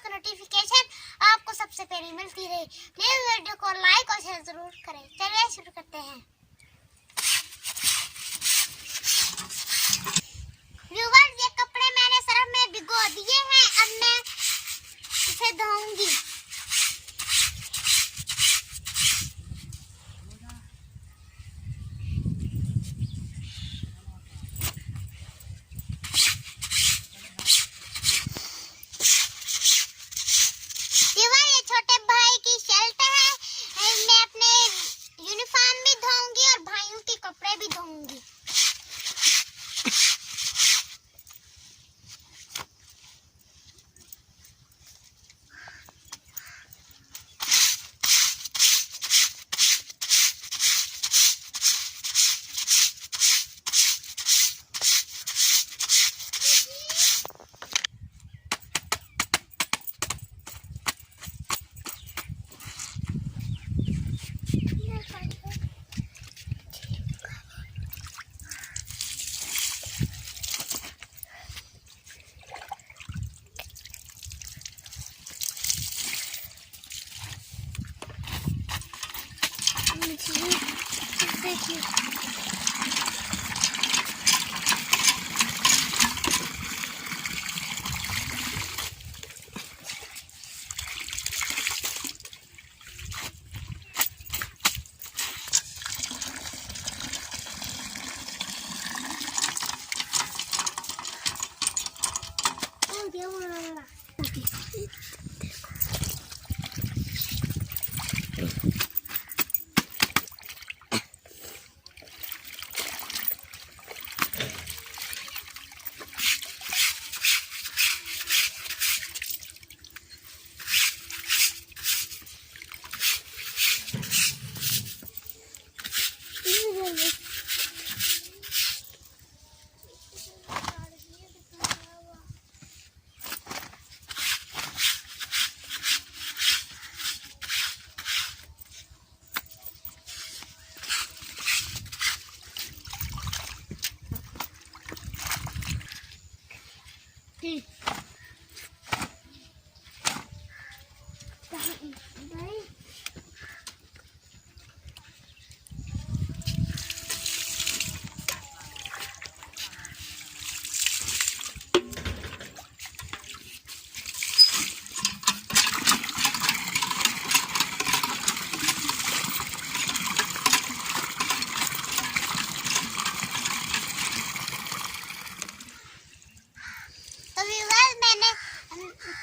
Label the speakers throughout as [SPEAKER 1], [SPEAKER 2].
[SPEAKER 1] तो नोटिफिकेशन आपको सबसे पहले मिलती रहे। प्लीज वीडियो को लाइक और शेयर जरूर करें। चलिए शुरू करते हैं। व्यूअर्स, ये कपड़े मैंने सर्फ में भिगो दिए हैं। अब मैं इसे धोऊंगी। छोटे भाई की शर्ट है। मैं अपने यूनिफॉर्म भी धोऊंगी और भाइयों के कपड़े भी धोऊंगी।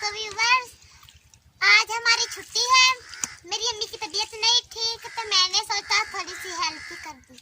[SPEAKER 1] तो व्यूअर्स, आज हमारी छुट्टी है। मेरी अम्मी की तबीयत नहीं ठीक, तो मैंने सोचा थोड़ी सी हेल्प कर दूं।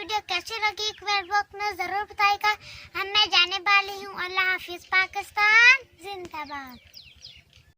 [SPEAKER 1] वीडियो कैसी लगी कमेंट बॉक्स में जरूर बताइएगा। अब मैं जाने वाली हूँ। अल्लाह हाफिज। पाकिस्तान जिंदाबाद।